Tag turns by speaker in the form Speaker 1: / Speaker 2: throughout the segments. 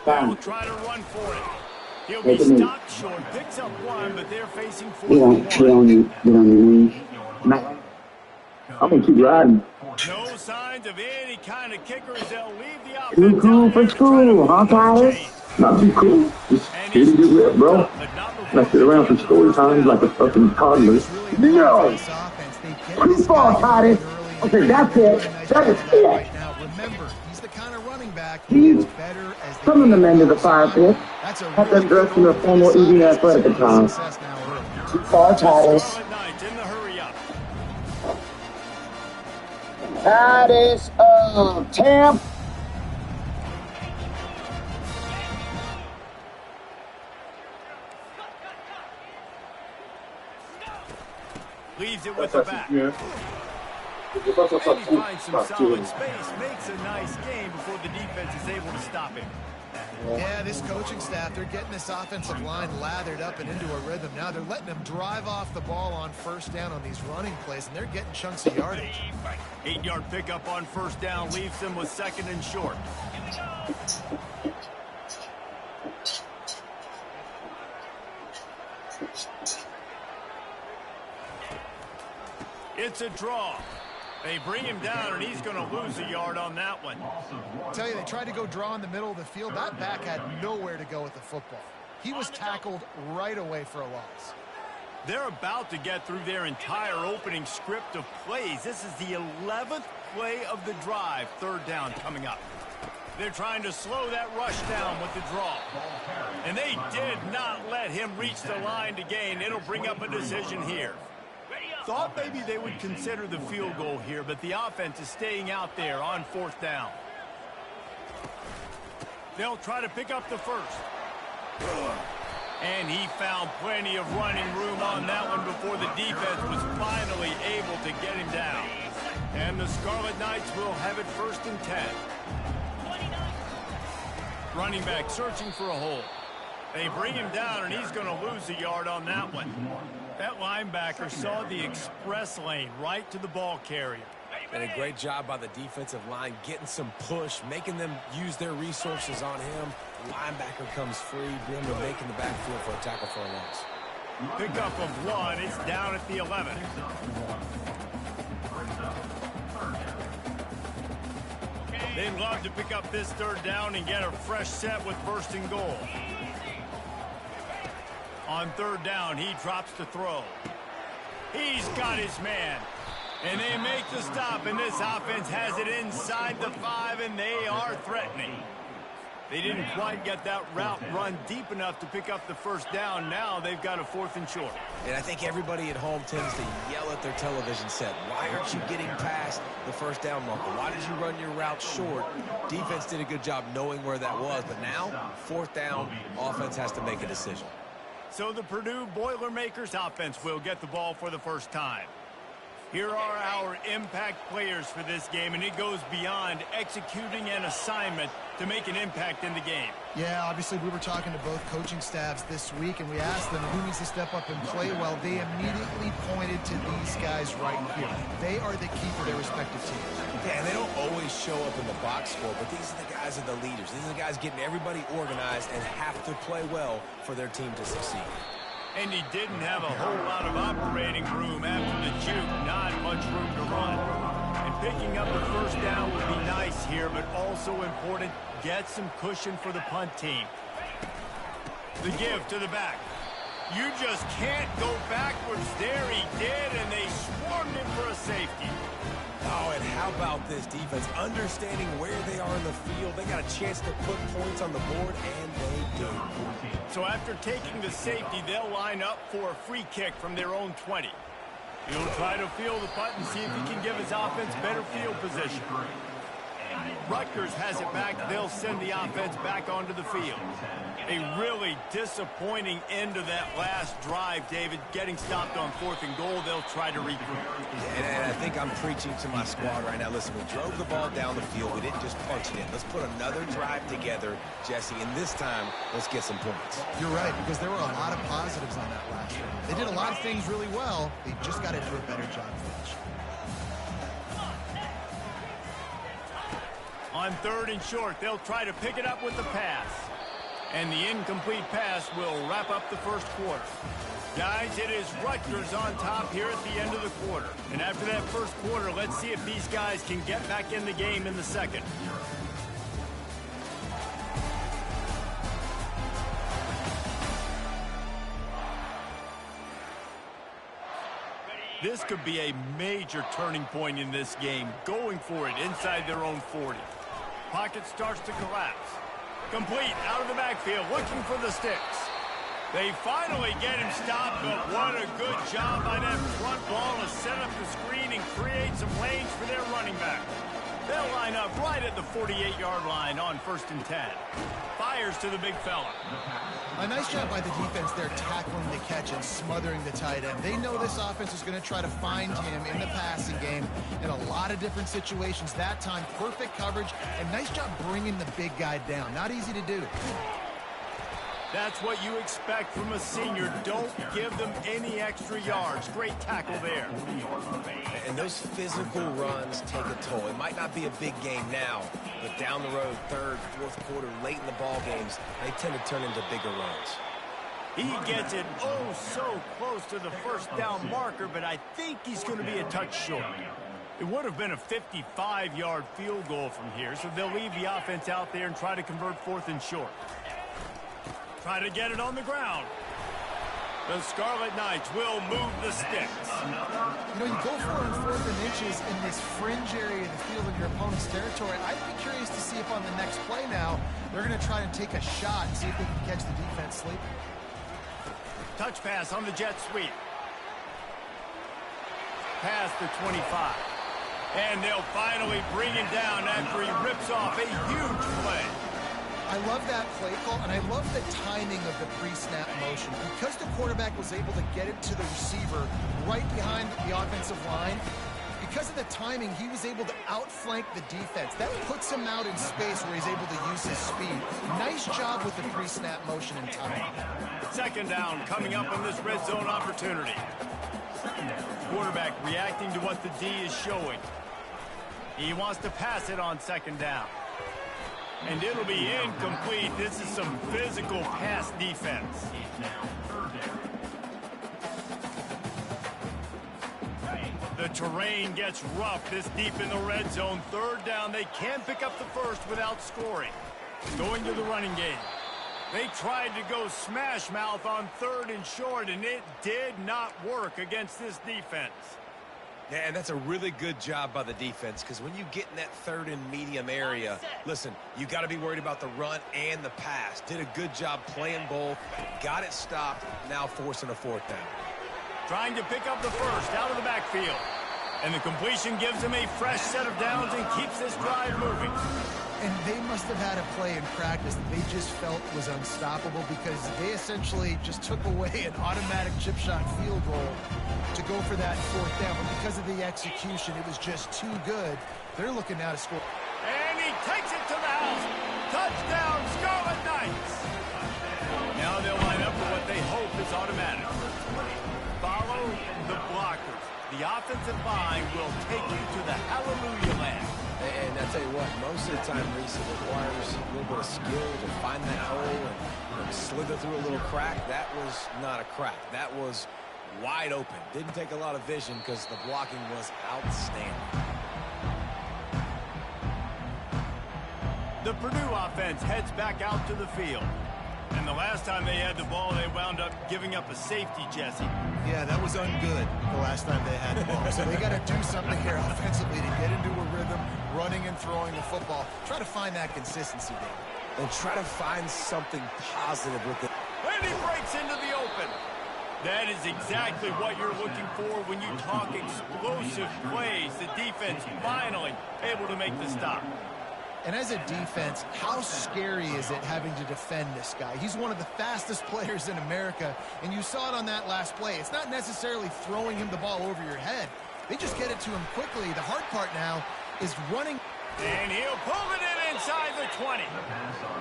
Speaker 1: They'll try to run for it. He'll be stopped short, picks up one, but they're facing 4th and 1.
Speaker 2: Get on your knees. I'm gonna keep riding.
Speaker 1: No signs of any kind of kicker as they'll leave the
Speaker 2: Too
Speaker 1: offense
Speaker 2: cool
Speaker 1: out
Speaker 2: for
Speaker 1: there to try to
Speaker 2: school, huh,
Speaker 1: move those
Speaker 2: Tyler?
Speaker 1: chains.
Speaker 2: Not too cool. Just here to get ripped, bro. I sit around for story times like a fucking toddler. No! Too far, Titus! Okay, that's it. That is it.
Speaker 3: Remember, he's the kind of running back
Speaker 2: He's
Speaker 3: better as the
Speaker 2: some of the men to the fire pit. Had that dressed in a formal evening athletic attire. Too far, Titus. Titus of Tampa.
Speaker 1: Leaves it with the back. And he finds some solid space, makes a nice game before the defense is able to stop him.
Speaker 3: Yeah, this coaching staff, they're getting this offensive line lathered up and into a rhythm. Now they're letting them drive off the ball on first down on these running plays, and they're getting chunks of yardage.
Speaker 1: 8-yard pickup on first down leaves them with 2nd and short. It's a draw. They bring him down, and he's going to lose a yard on that one.
Speaker 3: I tell you, they tried to go draw in the middle of the field. That back had nowhere to go with the football. He was tackled right away for a loss.
Speaker 1: They're about to get through their entire opening script of plays. This is the 11th play of the drive, 3rd down coming up. They're trying to slow that rush down with the draw. And they did not let him reach the line to gain. It'll bring up a decision here. Thought maybe they would consider the field goal here, but the offense is staying out there on 4th down. They'll try to pick up the first. And he found plenty of running room on that one before the defense was finally able to get him down. And the Scarlet Knights will have it 1st and 10. Running back searching for a hole. They bring him down, and he's going to lose a yard on that one. That linebacker saw the express lane right to the ball carrier.
Speaker 4: And a great job by the defensive line getting some push, making them use their resources on him. Linebacker comes free, bring him making the backfield for a tackle for a loss.
Speaker 1: Pickup of 1. It's down at the 11. They'd love to pick up this 3rd down and get a fresh set with 1st and goal. On 3rd down, he drops to throw. He's got his man. And they make the stop, and this offense has it inside the 5, and they are threatening. They didn't quite get that route run deep enough to pick up the 1st down. Now they've got a 4th and short.
Speaker 4: And I think everybody at home tends to yell at their television set. Why aren't you getting past the 1st down marker? Why did you run your route short? Defense did a good job knowing where that was, but now, 4th down, offense has to make a decision.
Speaker 1: So the Purdue Boilermakers offense will get the ball for the first time. Here are our impact players for this game, and it goes beyond executing an assignment to make an impact in the game.
Speaker 3: Yeah, obviously we were talking to both coaching staffs this week, and we asked them who needs to step up and play well. They immediately pointed to these guys right here. They are the key for their respective teams.
Speaker 4: Yeah, and they don't always show up in the box score, but these are the guys that are the leaders. These are the guys getting everybody organized and have to play well for their team to succeed.
Speaker 1: And he didn't have a whole lot of operating room after the juke. Not much room to run. And picking up the 1st down would be nice here, but also important, get some cushion for the punt team. The give to the back. You just can't go backwards there. He did, and they swarmed him for a safety.
Speaker 4: Oh, and how about this defense? Understanding where they are in the field. They got a chance to put points on the board, and they do.
Speaker 1: So after taking the safety, they'll line up for a free kick from their own 20. He'll try to field the punt and see if he can give his offense better field position. Rutgers has it back. They'll send the offense back onto the field. A really disappointing end to that last drive, David. Getting stopped on 4th and goal, they'll try to regroup.
Speaker 4: And I think I'm preaching to my squad right now. Listen, we drove the ball down the field. We didn't just punch it in. Let's put another drive together, Jesse, and this time, let's get some points.
Speaker 3: You're right, because there were a lot of positives on that last one. They did a lot of things really well. They just got to do a better job finishing.
Speaker 1: On 3rd and short, they'll try to pick it up with the pass. And the incomplete pass will wrap up the first quarter. Guys, it is Rutgers on top here at the end of the quarter. And after that first quarter, let's see if these guys can get back in the game in the second. This could be a major turning point in this game, going for it inside their own 40. Pocket starts to collapse. Complete out of the backfield, looking for the sticks. They finally get him stopped, but what a good job by that front ball to set up the screen and create some lanes for their running back. They'll line up right at the 48-yard line on 1st and 10. Fires to the big fella.
Speaker 3: A nice job by the defense there tackling the catch and smothering the tight end. They know this offense is going to try to find him in the passing game in a lot of different situations. That time, perfect coverage, and nice job bringing the big guy down. Not easy to do.
Speaker 1: That's what you expect from a senior. Don't give them any extra yards. Great tackle there.
Speaker 4: And those physical runs take a toll. It might not be a big game now, but down the road, 3rd, 4th quarter, late in the ball games, they tend to turn into bigger runs.
Speaker 1: He gets it oh so close to the first down marker, but I think he's going to be a touch short. It would have been a 55-yard field goal from here, so they'll leave the offense out there and try to convert 4th and short. Try to get it on the ground. The Scarlet Knights will move the sticks.
Speaker 3: You know, you go for it on 4th and inches in this fringe area of the field in your opponent's territory. I'd be curious to see if on the next play now, they're going to try and take a shot and see if they can catch the defense sleeping.
Speaker 1: Touch pass on the jet sweep. Pass the 25. And they'll finally bring him down after he rips off a huge play.
Speaker 3: I love that play call, and I love the timing of the pre-snap motion. Because the quarterback was able to get it to the receiver right behind the offensive line, because of the timing, he was able to outflank the defense. That puts him out in space where he's able to use his speed. Nice job with the pre-snap motion and timing.
Speaker 1: 2nd down coming up on this red zone opportunity. Quarterback reacting to what the D is showing. He wants to pass it on 2nd down. And it'll be incomplete. This is some physical pass defense. The terrain gets rough this deep in the red zone. 3rd down. They can pick up the first without scoring. Going to the running game. They tried to go smash mouth on 3rd and short, and it did not work against this defense.
Speaker 4: Yeah, and that's a really good job by the defense, because when you get in that 3rd and medium area, listen, you got to be worried about the run and the pass. Did a good job playing both, got it stopped, now forcing a 4th down.
Speaker 1: Trying to pick up the first out of the backfield. And the completion gives him a fresh set of downs and keeps this drive moving.
Speaker 3: And they must have had a play in practice that they just felt was unstoppable, because they essentially just took away an automatic chip shot field goal to go for that 4th down. But because of the execution, it was just too good. They're looking now to score.
Speaker 1: And he takes it to the house. Touchdown, Scarlet Knights. Now they'll line up for what they hope is automatic. Follow the blockers. The offensive line will take you to the hallelujah land.
Speaker 4: And I tell you what, most of the time, Reese, it requires a little bit of skill to find that hole and slither through a little crack. That was not a crack. That was wide open. Didn't take a lot of vision because the blocking was outstanding.
Speaker 1: The Purdue offense heads back out to the field. And the last time they had the ball, they wound up giving up a safety, Jesse.
Speaker 3: Yeah, that was ungood the last time they had the ball. So they got to do something here offensively to get into a rhythm, running and throwing the football. Try to find that consistency, David.
Speaker 4: And try to find something positive with it.
Speaker 1: And he breaks into the open. That is exactly what you're looking for when you talk explosive plays. The defense finally able to make the stop.
Speaker 3: And as a defense, how scary is it having to defend this guy? He's one of the fastest players in America, and you saw it on that last play. It's not necessarily throwing him the ball over your head. They just get it to him quickly. The hard part now is running.
Speaker 1: And he'll pull it in inside the 20.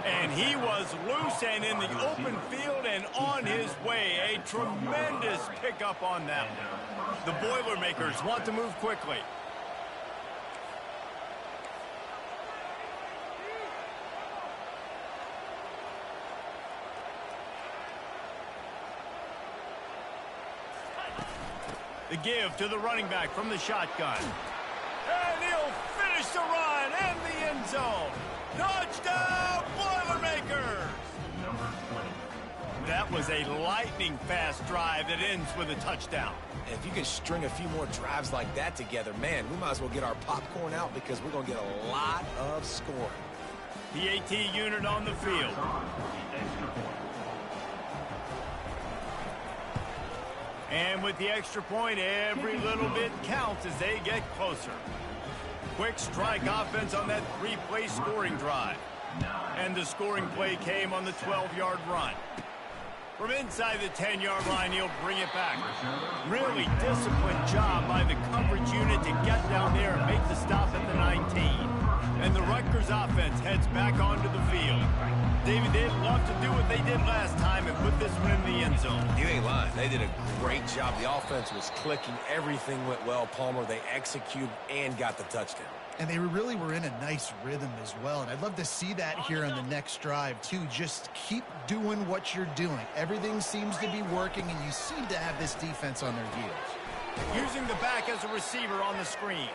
Speaker 1: And he was loose and in the open field and on his way. A tremendous pickup on that one. The Boilermakers want to move quickly. The give to the running back from the shotgun. And he'll finish the run and the end zone. Touchdown, Boilermakers! That was a lightning-fast drive that ends with a touchdown.
Speaker 4: If you can string a few more drives like that together, man, we might as well get our popcorn out because we're going to get a lot of scoring.
Speaker 1: The AT unit on the field. And with the extra point, every little bit counts as they get closer. Quick strike offense on that 3-play scoring drive. And the scoring play came on the 12-yard run. From inside the 10-yard line, he'll bring it back. Really disciplined job by the coverage unit to get down there and make the stop at the 19. And the Rutgers offense heads back onto the field. David, they'd love to do what they did last time and put this one in the end zone.
Speaker 4: You ain't lying. They did a great job. The offense was clicking. Everything went well, Palmer. They executed and got the touchdown.
Speaker 3: And they really were in a nice rhythm as well. And I'd love to see that here on the next drive, too. Just keep doing what you're doing. Everything seems to be working, and you seem to have this defense on their heels.
Speaker 1: Using the back as a receiver on the screen.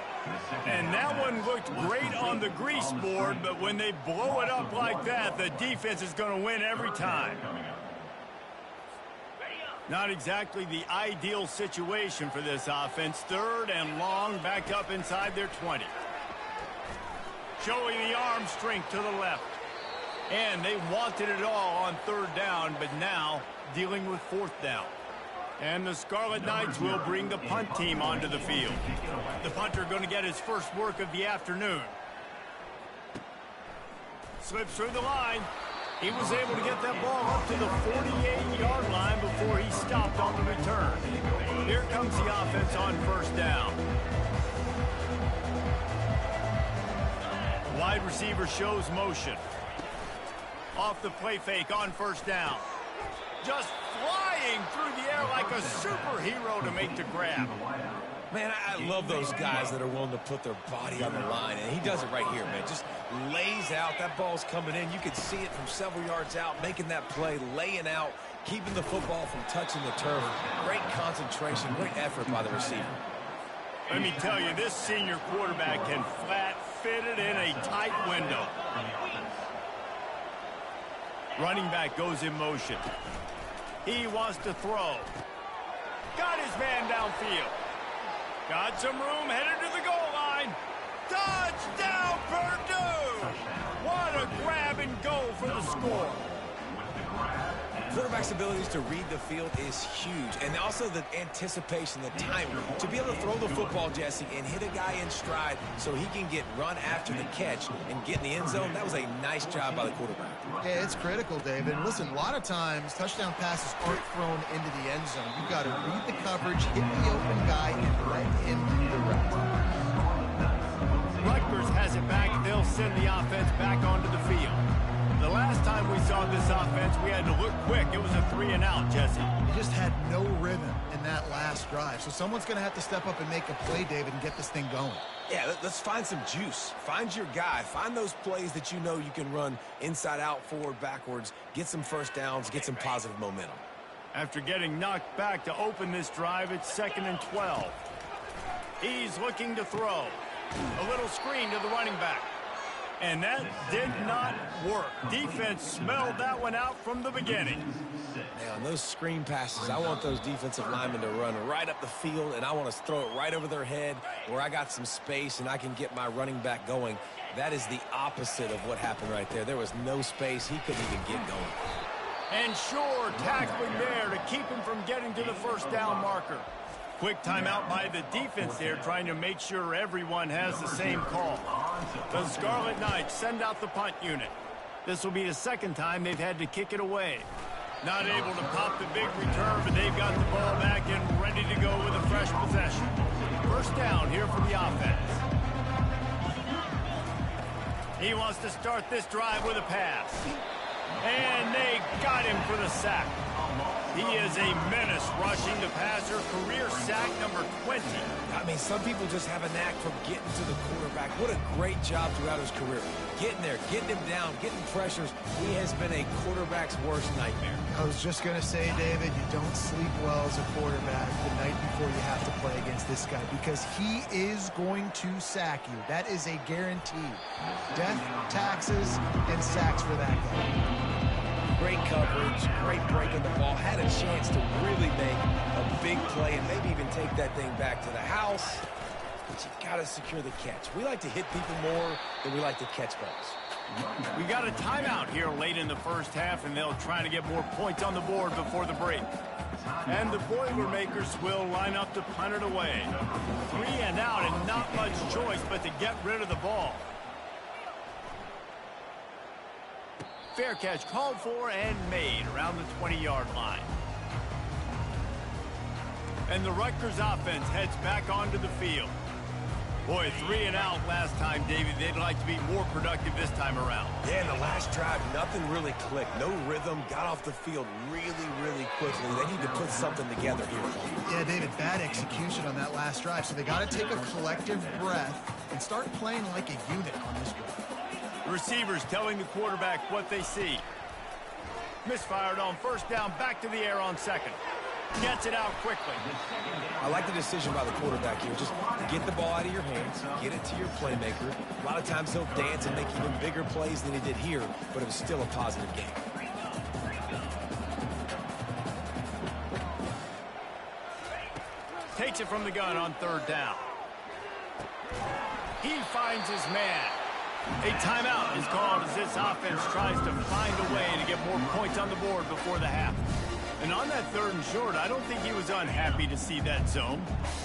Speaker 1: And that one looked great on the grease board, but when they blow it up like that, the defense is going to win every time. Not exactly the ideal situation for this offense. 3rd and long, backed up inside their 20. Showing the arm strength to the left. And they wanted it all on 3rd down, but now dealing with 4th down. And the Scarlet Knights will bring the punt team onto the field. The punter going to get his first work of the afternoon. Slips through the line. He was able to get that ball up to the 48-yard line before he stopped on the return. Here comes the offense on 1st down. Wide receiver shows motion. Off the play fake on 1st down. Just flying through the air like a superhero to make the grab.
Speaker 4: Man, I love those guys that are willing to put their body on the line, and he does it right here, man. Just lays out. That ball's coming in. You can see it from several yards out, making that play, laying out, keeping the football from touching the turf. Great concentration, great effort by the receiver.
Speaker 1: Let me tell you, this senior quarterback can flat fit it in a tight window. Running back goes in motion. He wants to throw. Got his man downfield. Got some room, headed to the goal line. Touchdown, Purdue! What a grab and go for the score.
Speaker 4: Quarterback's abilities to read the field is huge. And also the anticipation, the timing. To be able to throw the football, Jesse, and hit a guy in stride so he can get run after the catch and get in the end zone, that was a nice job by the quarterback.
Speaker 3: Yeah, it's critical, David. Listen, a lot of times touchdown passes aren't thrown into the end zone. You've got to read the coverage, hit the open guy, and let him do the rest.
Speaker 1: Rutgers has it back. They'll send the offense back onto the field. The last time we saw this offense, we had to look quick. It was a 3-and-out, Jesse.
Speaker 3: They just had no rhythm in that last drive. So someone's going to have to step up and make a play, David, and get this thing going.
Speaker 4: Yeah, let's find some juice. Find your guy. Find those plays that you know you can run inside out, forward, backwards. Get some first downs. Get some positive momentum.
Speaker 1: After getting knocked back to open this drive, it's 2nd and 12. He's looking to throw. A little screen to the running back. And that did not work. Defense smelled that one out from the beginning.
Speaker 4: Now, on those screen passes, I want those defensive linemen to run right up the field, and I want to throw it right over their head where I got some space and I can get my running back going. That is the opposite of what happened right there. There was no space. He couldn't even get going.
Speaker 1: And sure, tackling there to keep him from getting to the first down marker. Quick timeout by the defense there, trying to make sure everyone has the same call. The Scarlet Knights send out the punt unit. This will be the 2nd time they've had to kick it away. Not able to pop the big return, but they've got the ball back and ready to go with a fresh possession. First down here for the offense. He wants to start this drive with a pass. And they got him for the sack. He is a menace rushing the passer, career sack number 20.
Speaker 4: I mean, some people just have a knack for getting to the quarterback. What a great job throughout his career. Getting there, getting him down, getting pressures. He has been a quarterback's worst nightmare.
Speaker 3: I was just going to say, David, you don't sleep well as a quarterback the night before you have to play against this guy because he is going to sack you. That is a guarantee. Death, taxes, and sacks for that guy.
Speaker 4: Great coverage, great break of the ball. Had a chance to really make a big play and maybe even take that thing back to the house. But you got to secure the catch. We like to hit people more than we like to catch balls.
Speaker 1: We got a timeout here late in the first half, and they'll try to get more points on the board before the break. And the Boilermakers will line up to punt it away. 3 and out, and not much choice but to get rid of the ball. Fair catch called for and made around the 20-yard line. And the Rutgers offense heads back onto the field. Boy, 3 and out last time, David. They'd like to be more productive this time around.
Speaker 4: Yeah, in the last drive, nothing really clicked. No rhythm, got off the field really quickly. They need to put something together here.
Speaker 3: Yeah, David, bad execution on that last drive. So they got to take a collective breath and start playing like a unit on this one.
Speaker 1: Receivers telling the quarterback what they see. Misfired on first down, back to the air on second. Gets it out quickly.
Speaker 4: I like the decision by the quarterback here. Just get the ball out of your hands, get it to your playmaker. A lot of times he'll dance and make even bigger plays than he did here, but it was still a positive game.
Speaker 1: Takes it from the gun on third down. He finds his man. A timeout is called as this offense tries to find a way to get more points on the board before the half. And on that third and short, I don't think he was unhappy to see that zone.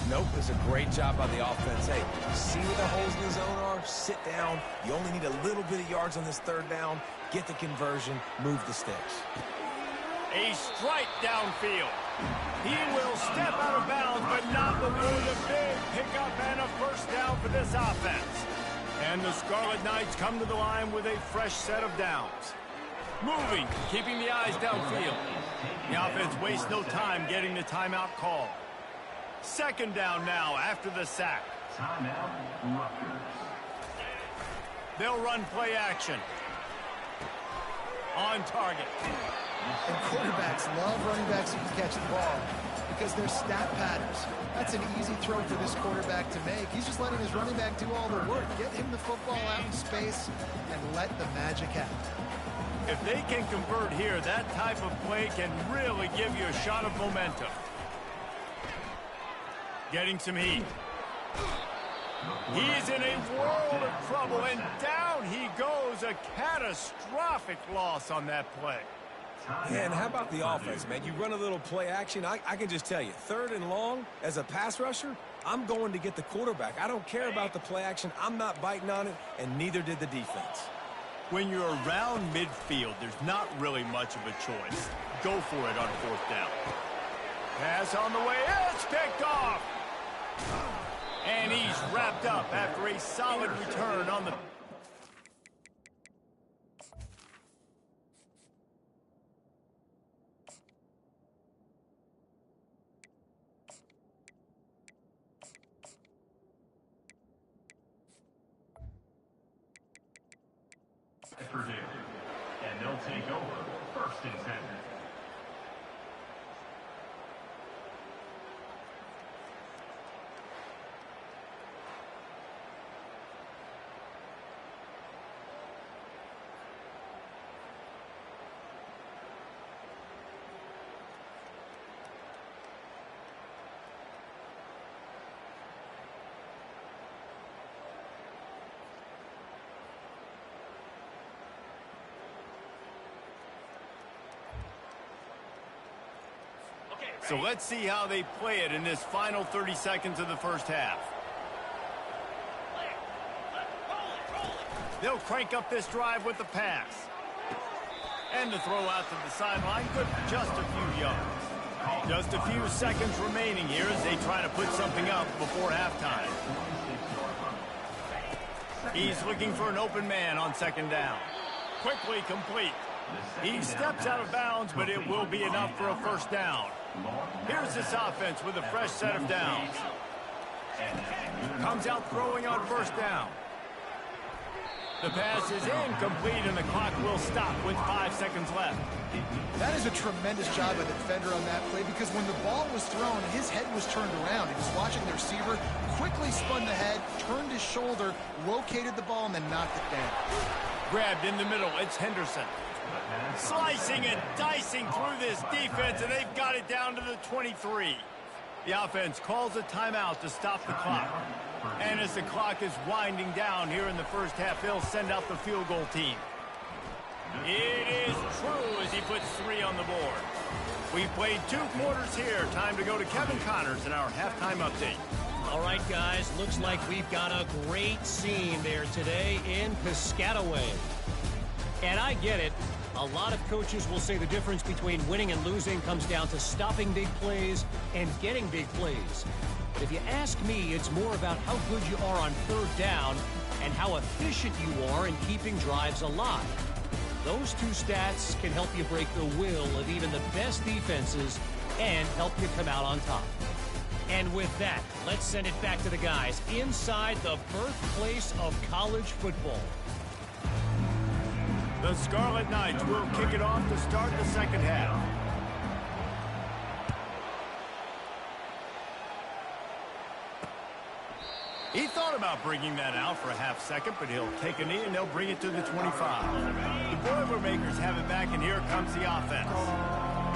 Speaker 4: Nope, it's a great job by the offense. Hey, see where the holes in the zone are? Sit down. You only need a little bit of yards on this third down. Get the conversion. Move the sticks.
Speaker 1: A strike downfield. He will step out of bounds, but not before the big pickup and a first down for this offense. And the Scarlet Knights come to the line with a fresh set of downs. Moving, keeping the eyes downfield. The offense wastes no time getting the timeout call. Second down now after the sack. They'll run play action. On target.
Speaker 3: And quarterbacks love running backs who can catch the ball because they're stat patterns. That's an easy throw for this quarterback to make. He's just letting his running back do all the work. Get him the football out in space and let the magic happen.
Speaker 1: If they can convert here, that type of play can really give you a shot of momentum. Getting some heat. He's in a world of trouble, and down he goes. A catastrophic loss on that play.
Speaker 4: Yeah, and how about the offense, man? You run a little play action. I can just tell you, third and long, as a pass rusher, I'm going to get the quarterback. I don't care about the play action. I'm not biting on it, and neither did the defense.
Speaker 1: When you're around midfield, there's not really much of a choice. Go for it on fourth down. Pass on the way. It's picked off. And he's wrapped up after a solid return on the...
Speaker 5: Purdue, and they'll take over first and 10.
Speaker 1: So let's see how they play it in this final 30 seconds of the first half. They'll crank up this drive with the pass. And the throw out to the sideline, good for just a few yards. Just a few seconds remaining here as they try to put something up before halftime. He's looking for an open man on second down. Quickly complete. He steps out of bounds, but it will be enough for a first down. Here's this offense with a fresh set of downs. Comes out throwing on first down. The pass is incomplete, and the clock will stop with 5 seconds left.
Speaker 3: That is a tremendous job by the defender on that play, because when the ball was thrown, his head was turned around. He was watching the receiver, quickly spun the head, turned his shoulder, located the ball, and then knocked it down.
Speaker 1: Grabbed in the middle, it's Henderson. Slicing and dicing through this defense, and they've got it down to the 23. The offense calls a timeout to stop the clock. And as the clock is winding down here in the first half, they'll send out the field goal team. It is true as he puts 3 on the board. We've played 2 quarters here. Time to go to Kevin Connors in our halftime update.
Speaker 6: All right, guys, looks like we've got a great scene there today in Piscataway. And I get it. A lot of coaches will say the difference between winning and losing comes down to stopping big plays and getting big plays. But if you ask me, it's more about how good you are on third down and how efficient you are in keeping drives alive. Those 2 stats can help you break the will of even the best defenses and help you come out on top. And with that, let's send it back to the guys inside the birthplace of college football.
Speaker 1: The Scarlet Knights will kick it off to start the second half. He thought about bringing that out for a half second, but he'll take a knee and they'll bring it to the 25. The Boilermakers have it back, and here comes the offense.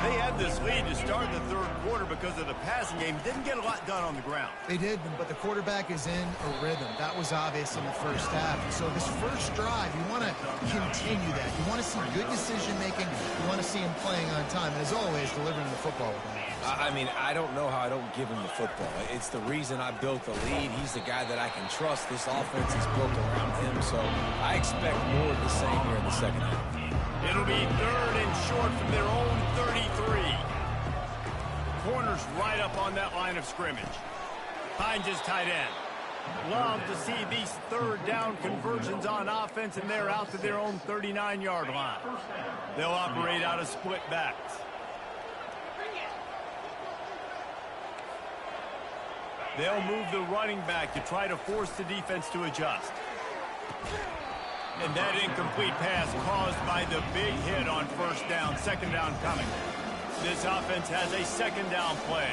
Speaker 1: They had this lead to start the third quarter because of the passing game. Didn't get a lot done on the ground.
Speaker 3: They did, but the quarterback is in a rhythm. That was obvious in the first half. So this first drive, you want to continue that. You want to see good decision-making. You want to see him playing on time. And as always, delivering the football with him.
Speaker 4: I mean, I don't know how I don't give him the football. It's the reason I built the lead. He's the guy that I can trust. This offense is built around him, so I expect more of the same here in the second half.
Speaker 1: It'll be 3rd and short from their own 33. Corner's right up on that line of scrimmage. Finds his tight end. Love to see these third down conversions on offense, and they're out to their own 39-yard line. They'll operate out of split backs. They'll move the running back to try to force the defense to adjust. And that incomplete pass caused by the big hit on first down. Second down coming. This offense has a second down play.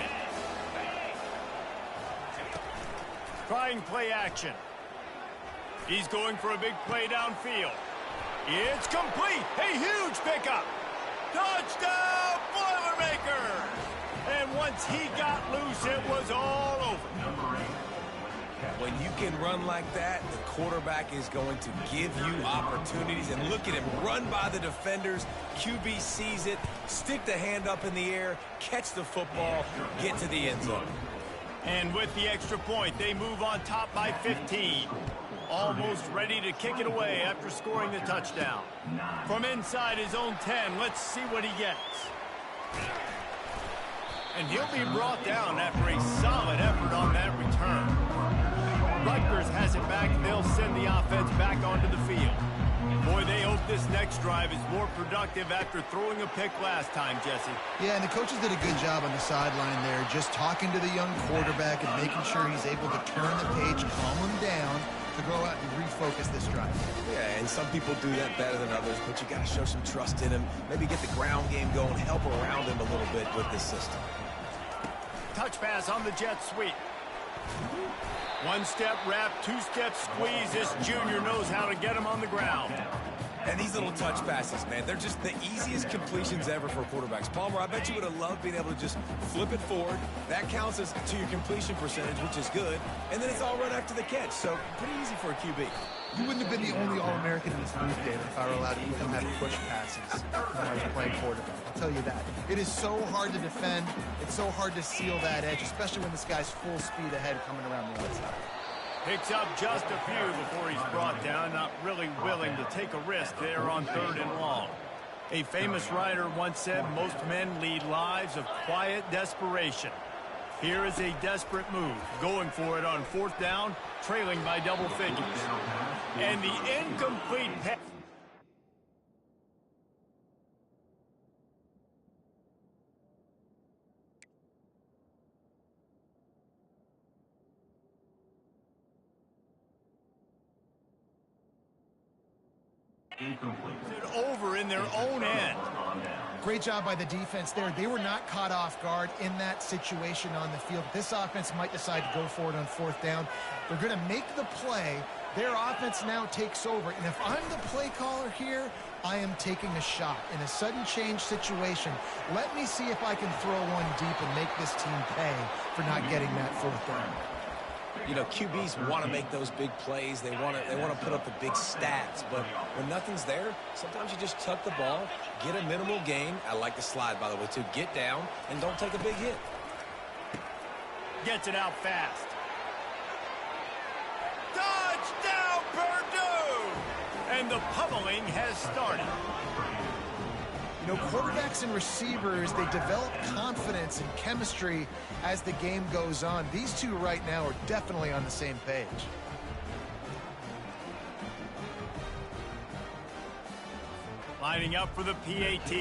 Speaker 1: Trying play action. He's going for a big play downfield. It's complete. A huge pickup. Touchdown, Boilermakers! And once he got loose, it was all over.
Speaker 4: When you can run like that, the quarterback is going to give you opportunities. And look at him run by the defenders. QB sees it, stick the hand up in the air, catch the football, get to the end zone.
Speaker 1: And with the extra point, they move on top by 15. Almost ready to kick it away after scoring the touchdown. From inside his own 10, let's see what he gets. And he'll be brought down after a solid effort on that return. Rutgers has it back, and they'll send the offense back onto the field. Boy, they hope this next drive is more productive after throwing a pick last time, Jesse.
Speaker 3: Yeah, and the coaches did a good job on the sideline there, just talking to the young quarterback and making sure he's able to turn the page, calm him down, to go out and refocus this drive.
Speaker 4: Yeah, and some people do that better than others, but you got to show some trust in him. Maybe get the ground game going, help around him a little bit with this system.
Speaker 1: Touch pass on the jet sweep. One-step wrap, two-step squeeze. This junior knows how to get him on the ground.
Speaker 4: And these little touch passes, man, they're just the easiest completions ever for quarterbacks. Palmer, I bet you would have loved being able to just flip it forward. That counts as to your completion percentage, which is good. And then it's all run after the catch, so pretty easy for a QB.
Speaker 3: You wouldn't have been the only All-American in this league, David, if I were allowed to even have push passes when I was playing quarterback. I'll tell you that. It is so hard to defend. It's so hard to seal that edge, especially when this guy's full speed ahead coming around the outside.
Speaker 1: Picks up just a few before he's brought down, not really willing to take a risk there on 3rd and long. A famous writer once said, most men lead lives of quiet desperation. Here is a desperate move, going for it on 4th down, trailing by double figures. And the incomplete pass.
Speaker 5: Incomplete.
Speaker 1: Over in their own end.
Speaker 3: Great job by the defense there. They were not caught off guard in that situation on the field. This offense might decide to go for it on 4th down. They're going to make the play. Their offense now takes over. And if I'm the play caller here, I am taking a shot. In a sudden change situation, let me see if I can throw one deep and make this team pay for not getting that 4th down.
Speaker 4: You know, QBs want to make those big plays. They want to put up the big stats. But when nothing's there, sometimes you just tuck the ball, get a minimal gain. I like the slide, by the way, too. Get down and don't take a big hit.
Speaker 1: Gets it out fast. Touchdown, Purdue! And the pummeling has started.
Speaker 3: You know, quarterbacks and receivers, they develop confidence and chemistry as the game goes on. These two right now are definitely on the same page.
Speaker 1: Lining up for the PAT.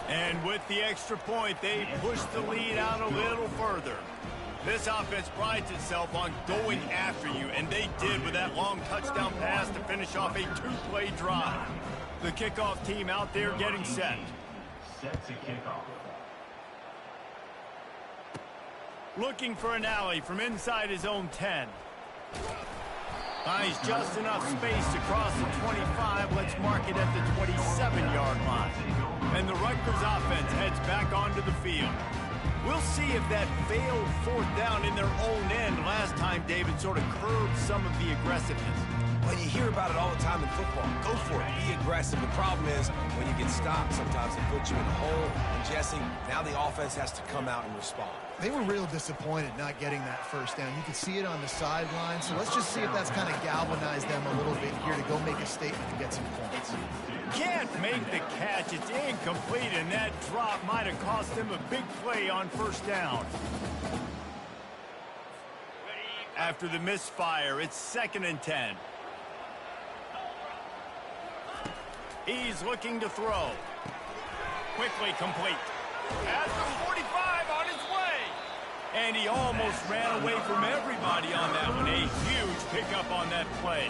Speaker 1: And with the extra point, they push the lead out a little further. This offense prides itself on going after you, and they did with that long touchdown pass to finish off a 2-play drive. The kickoff team out there getting set.
Speaker 5: Set to kickoff.
Speaker 1: Looking for an alley from inside his own 10. Finds just enough space to cross the 25. Let's mark it at the 27-yard line. And the Rutgers offense heads back onto the field. We'll see if that failed 4th down in their own end last time, David, sort of curbed some of the aggressiveness.
Speaker 4: Well, you hear about it all the time in football. Go for it. Be aggressive. The problem is when you get stopped, sometimes it puts you in a hole. And, Jesse, now the offense has to come out and respond.
Speaker 3: They were real disappointed not getting that 1st down. You could see it on the sideline. So let's just see if that's kind of galvanized them a little bit here to go make a statement and get some points.
Speaker 1: Can't make the catch. It's incomplete, and that drop might have cost them a big play on 1st down. After the misfire, it's 2nd and 10. He's looking to throw. Quickly complete. At the 45 on his way. And he almost ran away from everybody on that one. A huge pickup on that play.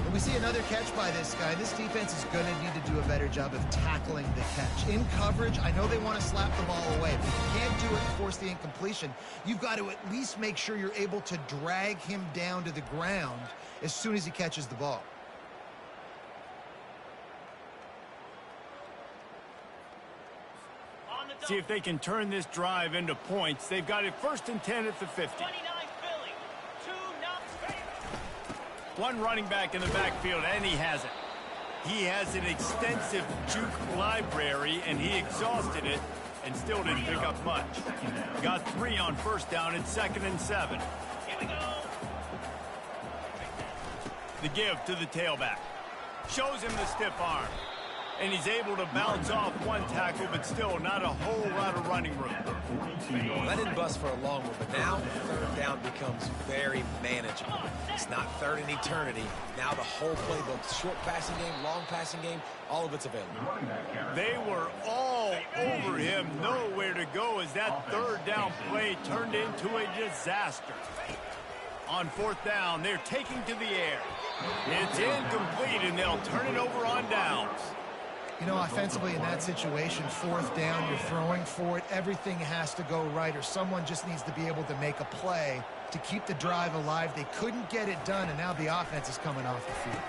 Speaker 3: And we see another catch by this guy. This defense is going to need to do a better job of tackling the catch. In coverage, I know they want to slap the ball away. But you can't do it and force the incompletion. You've got to at least make sure you're able to drag him down to the ground as soon as he catches the ball.
Speaker 1: See if they can turn this drive into points. They've got it 1st and 10 at the 50. One running back in the backfield, and he has it. He has an extensive juke library, and he exhausted it and still didn't pick up much. Got 3 on 1st down and 2nd and 7. Here we go. The give to the tailback. Shows him the stiff arm. And he's able to bounce off one tackle, but still not a whole lot of running room.
Speaker 4: Well, that didn't bust for a long one, but now 3rd down becomes very manageable. It's not 3rd in eternity. Now the whole playbook, short passing game, long passing game, all of it's available.
Speaker 1: They were all over him, nowhere to go as that 3rd down play turned into a disaster. On 4th down, they're taking to the air. It's incomplete, and they'll turn it over on downs.
Speaker 3: You know, offensively in that situation, 4th down, you're throwing for it. Everything has to go right, or someone just needs to be able to make a play to keep the drive alive. They couldn't get it done, and now the offense is coming off the field.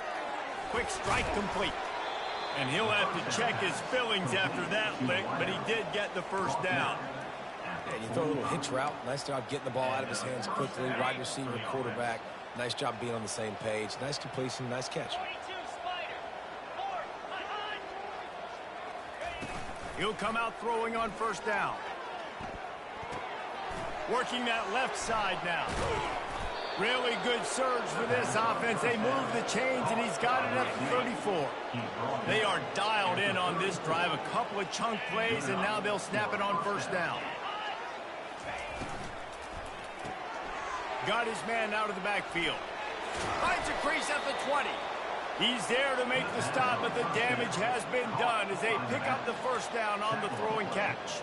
Speaker 1: Quick strike complete. And he'll have to check his fillings after that lick, but he did get the 1st down.
Speaker 4: Yeah, you throw a little hitch route. Nice job getting the ball out of his hands quickly. Wide receiver, quarterback. Nice job being on the same page. Nice completion, nice catch.
Speaker 1: He'll come out throwing on 1st down. Working that left side now. Really good surge for this offense. They move the chains, and he's got it at the 34. They are dialed in on this drive. A couple of chunk plays, and now they'll snap it on 1st down. Got his man out of the backfield. Finds a crease at the 20. He's there to make the stop, but the damage has been done as they pick up the first down on the throw and catch.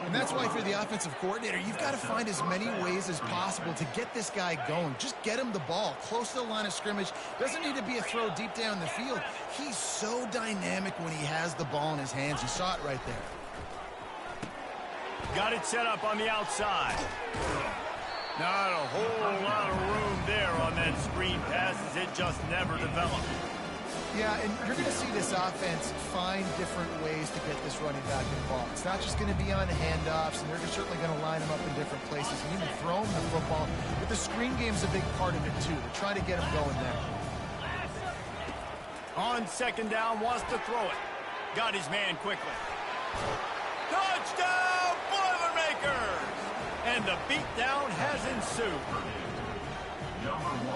Speaker 3: And that's why if you're the offensive coordinator, you've got to find as many ways as possible to get this guy going. Just get him the ball close to the line of scrimmage. Doesn't need to be a throw deep down the field. He's so dynamic when he has the ball in his hands. You saw it right there.
Speaker 1: Got it set up on the outside. Not a whole lot of room there on that screen pass as it just never developed.
Speaker 3: Yeah, and you're going to see this offense find different ways to get this running back involved. It's not just going to be on handoffs, and they're certainly going to line him up in different places and even throw him the football. But the screen game's a big part of it, too. They're trying to get him going there.
Speaker 1: On second down, wants to throw it. Got his man quickly. Touchdown, Boilermakers! And the beatdown has ensued.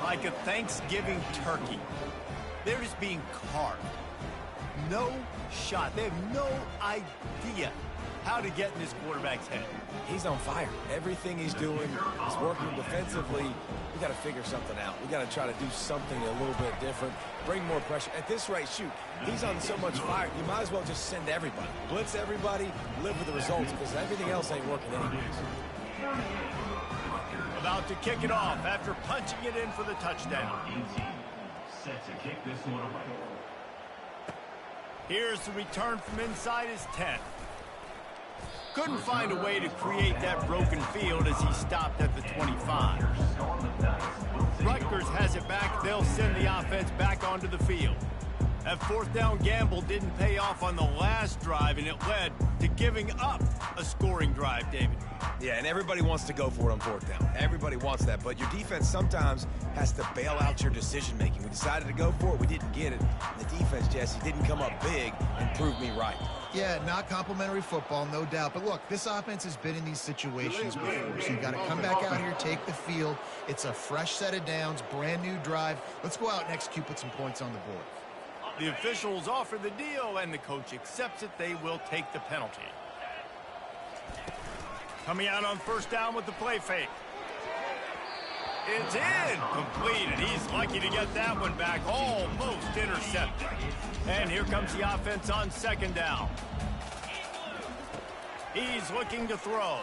Speaker 1: Like a Thanksgiving turkey, they're just being carved. No shot. They have no idea how to get in this quarterback's head.
Speaker 4: He's on fire. Everything he's doing is working defensively. We got to figure something out. We got to try to do something a little bit different. Bring more pressure. At this rate, shoot, he's on so much fire. You might as well just send everybody. Blitz everybody, live with the results, because everything else ain't working anyways.
Speaker 1: About to kick it off after punching it in for the touchdown.
Speaker 5: 18, set to kick this one away.
Speaker 1: Here's the return from inside his 10. Couldn't find a way to create that broken field as he stopped at the 25. Rutgers has it back. They'll send the offense back onto the field. That fourth down gamble didn't pay off on the last drive, and it led to giving up a scoring drive, David.
Speaker 4: Yeah, and everybody wants to go for it on fourth down. Everybody wants that, but your defense sometimes has to bail out your decision-making. We decided to go for it. We didn't get it. The defense, Jesse, didn't come up big and prove me right.
Speaker 3: Yeah, not complimentary football, no doubt. But look, this offense has been in these situations before, so you got to come back out here, take the field. It's a fresh set of downs, brand new drive. Let's go out and execute, put some points on the board.
Speaker 1: The officials offer the deal, and the coach accepts it. They will take the penalty. Coming out on first down with the play fake. It's in, complete, and he's lucky to get that one back, almost intercepted. And here comes the offense on second down. He's looking to throw.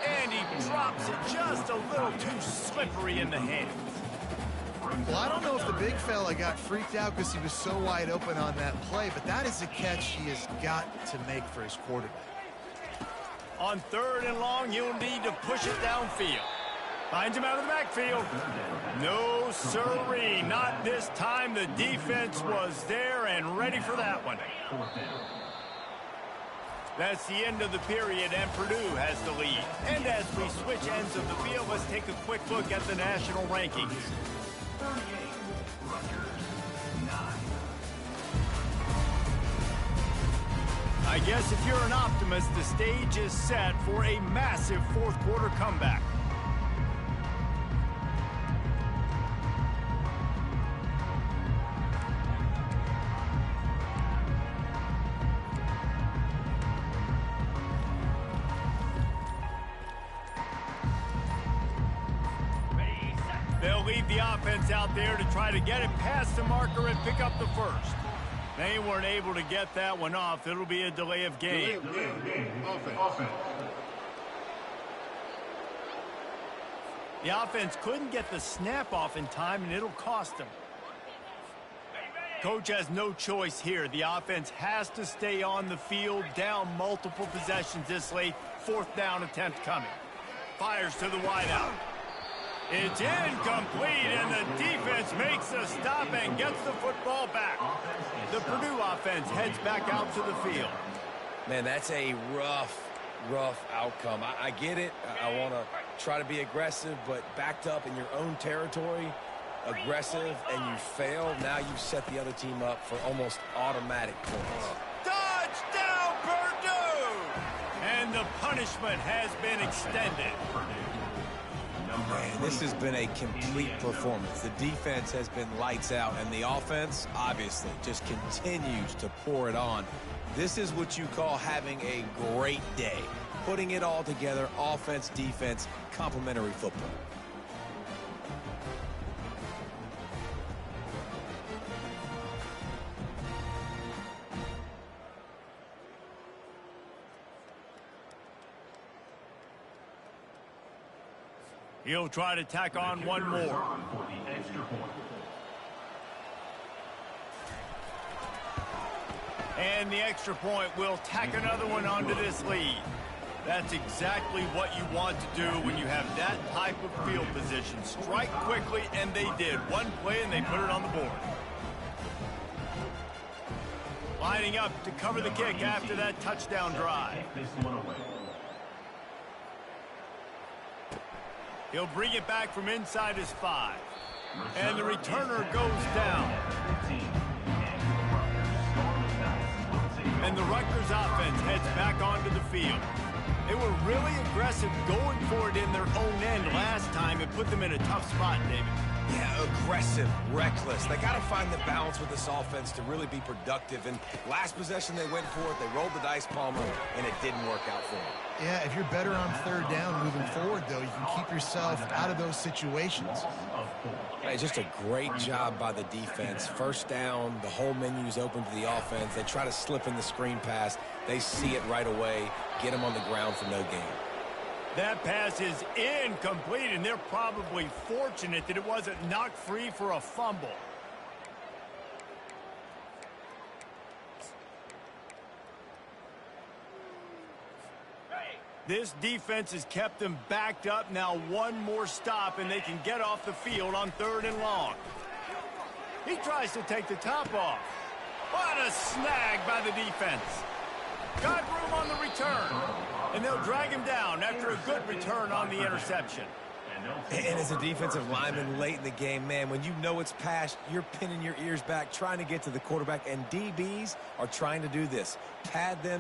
Speaker 1: And he drops it just a little too slippery in the hands.
Speaker 3: Well, I don't know if the big fella got freaked out because he was so wide open on that play, but that is a catch he has got to make for his quarterback.
Speaker 1: On third and long, he'll need to push it downfield. Finds him out of the backfield. No, sirree, not this time. The defense was there and ready for that one. That's the end of the period, and Purdue has the lead. And as we switch ends of the field, let's take a quick look at the national rankings.
Speaker 5: 38, Rutgers, 9.
Speaker 1: I guess if you're an optimist, the stage is set for a massive fourth quarter comeback. They'll leave the offense out there to try to get it past the marker and pick up the first. They weren't able to get that one off. It'll be a delay of game.
Speaker 5: Offense.
Speaker 1: The offense couldn't get the snap off in time, and it'll cost them. Coach has no choice here. The offense has to stay on the field, down multiple possessions this late. Fourth down attempt coming. Fires to the wideout. It's incomplete, and the defense makes a stop and gets the football back. The Purdue offense heads back out to the field.
Speaker 4: Man, that's a rough outcome. I get it. I want to try to be aggressive, but backed up in your own territory, aggressive, and you fail. Now you set the other team up for almost automatic points.
Speaker 1: Touchdown, Purdue! And the punishment has been extended.
Speaker 4: Man, this has been a complete performance. The defense has been lights out, and the offense, obviously, just continues to pour it on. This is what you call having a great day. Putting it all together, offense, defense, complementary football.
Speaker 1: He'll try to tack on one more.
Speaker 5: For the extra point.
Speaker 1: And the extra point will tack another one onto this lead. That's exactly what you want to do when you have that type of field position. Strike quickly, and they did. One play, and they put it on the board. Lining up to cover the kick after that touchdown drive.
Speaker 5: This one away.
Speaker 1: He'll bring it back from inside his 5. And the returner goes down. And the Rutgers offense heads back onto the field. They were really aggressive going for it in their own end last time and put them in a tough spot, David.
Speaker 4: Yeah, aggressive, reckless. They got to find the balance with this offense to really be productive. And last possession they went for it, they rolled the dice, Palmer, and it didn't work out for them.
Speaker 3: Yeah, if you're better on third down moving forward, though, you can keep yourself out of those situations.
Speaker 4: Hey, just a great job by the defense. First down, the whole menu's open to the offense. They try to slip in the screen pass. They see it right away, get them on the ground for no gain.
Speaker 1: That pass is incomplete, and they're probably fortunate that it wasn't knocked free for a fumble. This defense has kept them backed up. Now one more stop, and they can get off the field on 3rd and long. He tries to take the top off. What a snag by the defense. Got room on the return, and they'll drag him down after a good return on the interception.
Speaker 4: And as a defensive lineman late in the game, man, when you know it's past, you're pinning your ears back, trying to get to the quarterback, and DBs are trying to do this. Pad them,